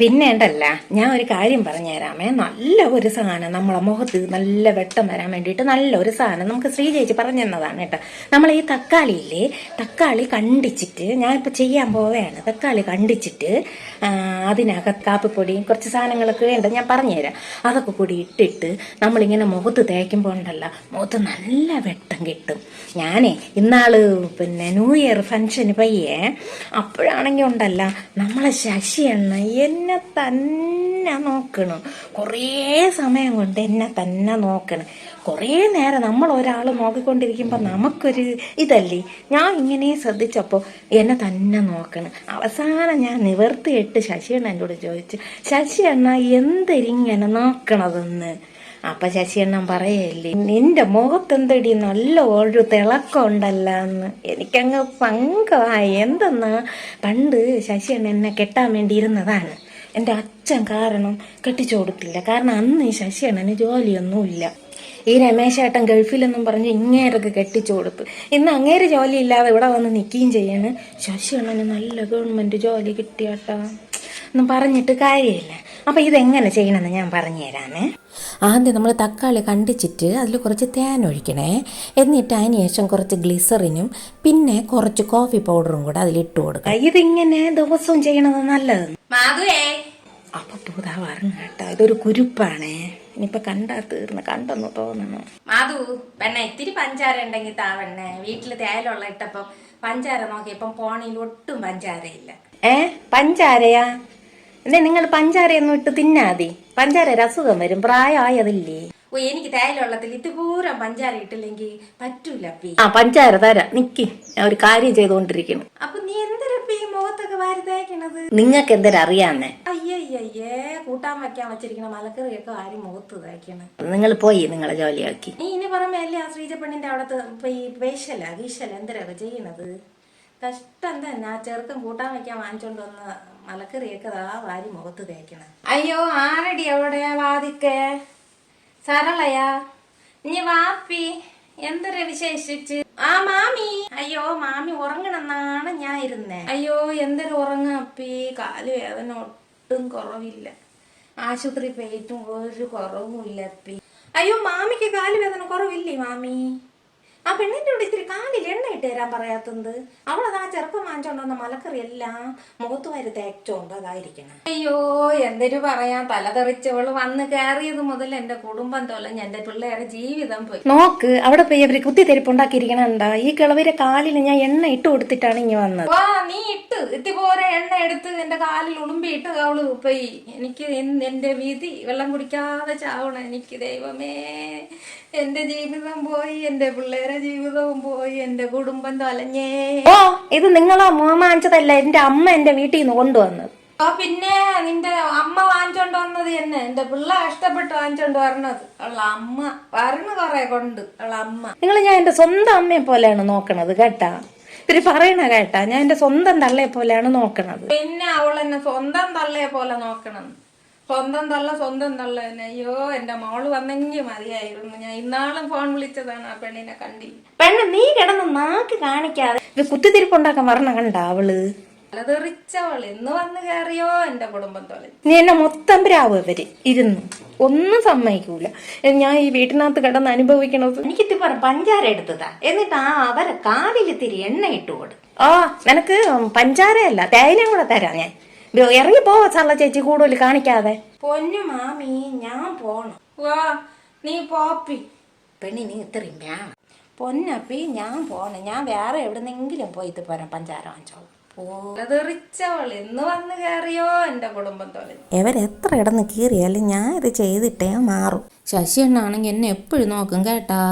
പിന്നെ ഉണ്ടല്ല, ഞാൻ ഒരു കാര്യം പറഞ്ഞുതരാമേ. നല്ല ഒരു സാധനം നമ്മളെ മുഖത്ത് നല്ല വെട്ടം വരാൻ വേണ്ടിയിട്ട് നല്ല ഒരു സാധനം നമുക്ക് ശ്രീ ചേച്ചി പറഞ്ഞു തന്നതാണ് കേട്ടോ. നമ്മൾ ഈ തക്കാളിയില്ലേ, തക്കാളി കണ്ടിച്ചിട്ട് ഞാനിപ്പോൾ ചെയ്യാൻ പോവുകയാണ്. തക്കാളി കണ്ടിച്ചിട്ട് അതിനകത്ത് കാപ്പിപ്പൊടിയും കുറച്ച് സാധനങ്ങളൊക്കെ ഉണ്ട്, ഞാൻ പറഞ്ഞുതരാം. അതൊക്കെ കൂടി ഇട്ടിട്ട് നമ്മളിങ്ങനെ മുഖത്ത് തേക്കുമ്പോൾ ഉണ്ടല്ല, മുഖത്ത് നല്ല വെട്ടം കിട്ടും. ഞാനേ ഇന്നാള് പിന്നെ ന്യൂ ഇയർ ഫംഗ്ഷന് പയ്യേ, അപ്പോഴാണെങ്കിൽ ഉണ്ടല്ല നമ്മളെ ശശിയെണ്ണ എന്നെ തന്നെ നോക്കണം. കുറേ സമയം കൊണ്ട് എന്നെ തന്നെ നോക്കണം. കുറേ നേരം നമ്മൾ ഒരാൾ നോക്കിക്കൊണ്ടിരിക്കുമ്പോൾ നമുക്കൊരു ഇതല്ലേ. ഞാൻ ഇങ്ങനെ ശ്രദ്ധിച്ചപ്പോൾ എന്നെ തന്നെ നോക്കണം. അവസാനം ഞാൻ നിവർത്തിയിട്ട് ശശിയണ്ണ എന്നോട് ചോദിച്ചു, ശശിയണ്ണ എന്തിരിങ്ങനെ നോക്കണതെന്ന്. അപ്പൊ ശശിയണ്ണൻ പറയല്ലേ, നിന്റെ മുഖത്തെന്തടി നല്ല ഒരു തിളക്കം ഉണ്ടല്ല എന്ന്. എനിക്കങ്ങ് പങ്കമായി. എന്തെന്നാ, പണ്ട് ശശിയണ്ണൻ എന്നെ കെട്ടാൻ വേണ്ടി ഇരുന്നതാണ്. എൻ്റെ അച്ഛൻ കാരണം കെട്ടിച്ചു കൊടുത്തില്ല. കാരണം അന്ന് ഈ ശശിയണ്ണന് ജോലിയൊന്നുമില്ല. ഈ രമേശേട്ടൻ ഗൾഫിലെന്നും പറഞ്ഞ് ഇങ്ങേരൊക്കെ കെട്ടിച്ചു കൊടുത്തു. ഇന്ന് അങ്ങേര് ജോലിയില്ലാതെ ഇവിടെ വന്ന് നിൽക്കുകയും ചെയ്യാണ്. ശശിയണ്ണന് നല്ല ഗവൺമെന്റ് ജോലി കിട്ടിയാട്ടാ എന്നും പറഞ്ഞിട്ട് കാര്യമില്ല. അപ്പം ഇതെങ്ങനെ ചെയ്യണമെന്ന് ഞാൻ പറഞ്ഞു തരാമേ. ആദ്യം നമ്മൾ തക്കാളി കണ്ടിച്ചിട്ട് അതിൽ കുറച്ച് തേൻ ഒഴിക്കണേ. എന്നിട്ട് അതിന് ശേഷം കുറച്ച് ഗ്ലിസറിനും പിന്നെ കുറച്ച് കോഫി പൗഡറും കൂടെ അതിലിട്ട് കൊടുക്കുക. ഇതിങ്ങനെ ദിവസവും ചെയ്യണത് നല്ലത്. അപ്പൊ പൂതാ പറഞ്ഞു കേട്ടോ, ഇതൊരു കുരുപ്പാണേ. ഇനിയിപ്പൊ കണ്ടാ തീർന്ന് കണ്ടെന്ന് തോന്നണു. മാധു പെണ്ണ ഇത്തിരി പഞ്ചാര ഉണ്ടെങ്കിൽ താവണ്ണേ. വീട്ടില് തേയിലുള്ള ഇട്ടപ്പം പഞ്ചാര നോക്കിയപ്പം പോണിയിൽ ഒട്ടും പഞ്ചാരയില്ല. പഞ്ചാരയാ? എന്നെ നിങ്ങൾ പഞ്ചാരയൊന്നും ഇട്ട് തിന്നാതി. പഞ്ചാര അസുഖം വരും, പ്രായമായതില്ലേ. ഓ, എനിക്ക് തേയിലുള്ളത്തിൽ ഇതുപൂരം പഞ്ചാര ഇട്ടില്ലെങ്കിൽ പറ്റൂല. പഞ്ചാര തരാം, നിക്ക്. ഞാൻ ഒരു കാര്യം ചെയ്തുകൊണ്ടിരിക്കുന്നു. അപ്പൊ നീ എന്തൊരപ്പി മുഖത്തൊക്കെ വാരി തേക്കണത്? നിങ്ങൾക്ക് എന്തൊരറിയാന്നേ? അയ്യയ്യേ, കൂട്ടാൻ വെക്കാൻ വെച്ചിരിക്കണ മലക്കറിയൊക്കെ വാരി മുഖത്ത് തേക്കണം. നിങ്ങൾ പോയി നിങ്ങളെ ജോലിയാക്കി. നീ ഇനി പുറമെ അല്ലേ ആ ശ്രീജ പെണ്ണിന്റെ അവിടത്തെ വേഷല ഗീശല എന്തൊരൊക്കെ ചെയ്യണത്? കഷ്ടം തന്നെ. ആ ചെറുക്കം കൂട്ടാൻ വെക്കാൻ വാങ്ങിച്ചോണ്ട് വന്ന മലക്കറിയൊക്കെ വാരി മുഖത്ത് തേക്കണം. അയ്യോ, ആരടി എവിടെയാ വാദിക്കേ? സരളയാ, ഇനി വാപ്പി എന്തൊരു വിശേഷിച്ച്? ആ മാമി. അയ്യോ, മാമി ഉറങ്ങണമെന്നാണ് ഞാൻ ഇരുന്നേ. അയ്യോ, എന്തൊരു ഉറങ്ങപ്പി. കാല് വേദന ഒട്ടും കുറവില്ല. ആശുപത്രി പോയിട്ടും ഒരു കുറവുമില്ല അപ്പി. അയ്യോ, മാമിക്ക് കാല് വേദന കുറവില്ലേ മാമി? ആ പെണ്ണിന്റെ കൂടെ ഇത്തിരി കാലിൽ എണ്ണ ഇട്ട് തരാൻ പറയാത്തത്. അവളതാ ചെറുപ്പം വാങ്ങിച്ചോണ്ടോന്ന മലക്കറി എല്ലാം മുഖത്ത് വരെ തേച്ചോണ്ട് അതായിരിക്കണം. അയ്യോ, എന്തൊരു പറയാൻ, തലതെറിച്ചവള് വന്ന് കയറിയത് മുതൽ എന്റെ കുടുംബം തൊലഞ്ഞ് എന്റെ പിള്ളേരെ ജീവിതം പോയി. നോക്ക്, അവിടെ പോയി അവര് കുത്തിത്തെരിപ്പുണ്ടാക്കിയിരിക്കണ. ഈ കിളവരെ കാലിൽ ഞാൻ എണ്ണ ഇട്ട് കൊടുത്തിട്ടാണ് ഇനി വന്നത്. വാ, നീ ഇട്ട് ഇത്തിപോലെ എണ്ണ എടുത്ത് എന്റെ കാലിൽ ഉളുമ്പിയിട്ട് അവള് പോയി. എനിക്ക് എന്റെ വിധി വെള്ളം കുടിക്കാതെ ചാവണം. എനിക്ക് ദൈവമേ, എന്റെ ജീവിതം പോയി, എന്റെ പിള്ളേരെ ജീവിതവും പോയി, എന്റെ കുടുംബം തൊലഞ്ഞേ. ഓ, ഇത് നിങ്ങളാ വാങ്ങിച്ചതല്ല, എന്റെ അമ്മ എന്റെ വീട്ടിൽ നിന്ന് കൊണ്ടുവന്നത്. ഓ, പിന്നെ നിന്റെ അമ്മ വാങ്ങിച്ചോണ്ട് വന്നത് തന്നെ. എന്റെ പിള്ളേ ഇഷ്ടപ്പെട്ട് വാങ്ങിച്ചോണ്ട് വരണത് ഉള്ള അമ്മ വരണ കൊറേ കൊണ്ട് ഉള്ള അമ്മ. നിങ്ങൾ ഞാൻ എന്റെ സ്വന്തം അമ്മയെ പോലെയാണ് നോക്കണത് കേട്ടാ. ഇവര് പറയണ കേട്ടാ, ഞാൻ എന്റെ സ്വന്തം തള്ളയെ പോലെയാണ് നോക്കണത്. പിന്നെ അവൾ എന്നെ സ്വന്തം തള്ളയെ പോലെ നോക്കണം. സ്വന്തം തള്ള തന്നെ. അയ്യോ, എന്റെ മോള് വന്നെങ്കിൽ മതിയായിരുന്നു. ഞാൻ ഇന്നാളും ഫോൺ വിളിച്ചതാണ്, ആ പെണ്ണിനെ കണ്ടില്ല. പെണ്ണ്, നീ കിടന്ന് നാക്ക് കാണിക്കാതെ ഇത് കുത്തിത്തിരിപ്പുണ്ടാക്കാൻ വരണ കണ്ട അവള്. തലതെറിച്ചവള് എന്ന് വന്ന് കയറിയോ എന്റെ കുടുംബം തൊലഞ്ഞു. നീ എന്നെ മൊത്തം പ്രാവ് ഇവര് ഇരുന്നു ഒന്നും സമ്മതിക്കൂല. ഞാൻ ഈ വീട്ടിനകത്ത് കിടന്ന് അനുഭവിക്കണത്. എനിക്കിത്തി പറ പഞ്ചാര എടുത്തതാ, എന്നിട്ട് അവരെ കാലിലിത്തിരി എണ്ണ ഇട്ടുകൊടു. ഓ, നിനക്ക് പഞ്ചാരയല്ല തേയിലയും കൂടെ തരാം ഞാൻ. ഇറങ്ങി പോവാ ചള്ള ചേച്ചി, കൂടുതൽ കാണിക്കാതെ. പൊന്നു മാമി, ഞാൻ പോണം. വാ, നീ പോപ്പി. പെണ്ണിന് ഇത്രയും വേണം. പൊന്നപ്പി, ഞാൻ പോണം. ഞാൻ വേറെ എവിടുന്നെങ്കിലും പോയിട്ട് പോരാം. പഞ്ചാര വാങ്ങിച്ചോളാം. തെറിച്ചവൾ എന്ന് വന്ന് കയറിയോ എന്റെ കുടുംബം തൊലഞ്ഞു. എവരെത്ര കിടന്ന് കീറിയാലും ഞാൻ ഇത് ചെയ്തിട്ടേ മാറും. ശശി എണ്ണാണെങ്കിൽ എന്നെ എപ്പോഴും നോക്കും കേട്ടാ.